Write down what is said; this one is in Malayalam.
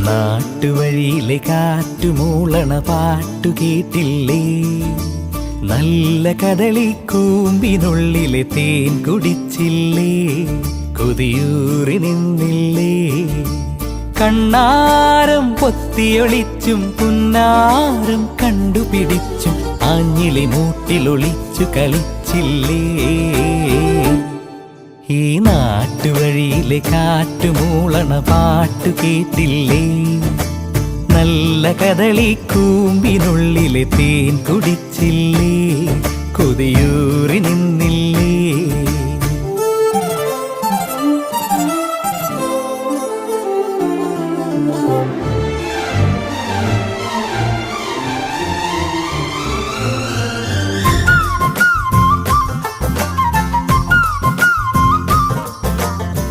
നാട്ടുവഴിയിലെ കാറ്റുമൂളണ പാട്ടു കേട്ടില്ലേ? നല്ല കദളിക്കൂമ്പിനുള്ളിലെ തേൻ കുടിച്ചില്ലേ? കൊതിയൂറി നിന്നില്ലേ? കണ്ണാരം പൊത്തിയൊളിച്ചും പുന്നാരം കണ്ടുപിടിച്ചും ആഞ്ഞിലി മൂട്ടിലൊളിച്ചു കളിച്ചില്ലേ? ഈ നാട്ടുവഴിയിലെ കാറ്റുമൂളണ പാട്ടു കേട്ടില്ലേ? നല്ല കദളിക്കൂമ്പിനുള്ളിലെ തേൻ കുടിച്ചില്ലേ? കൊതിയൂറി നിന്നില്ലേ?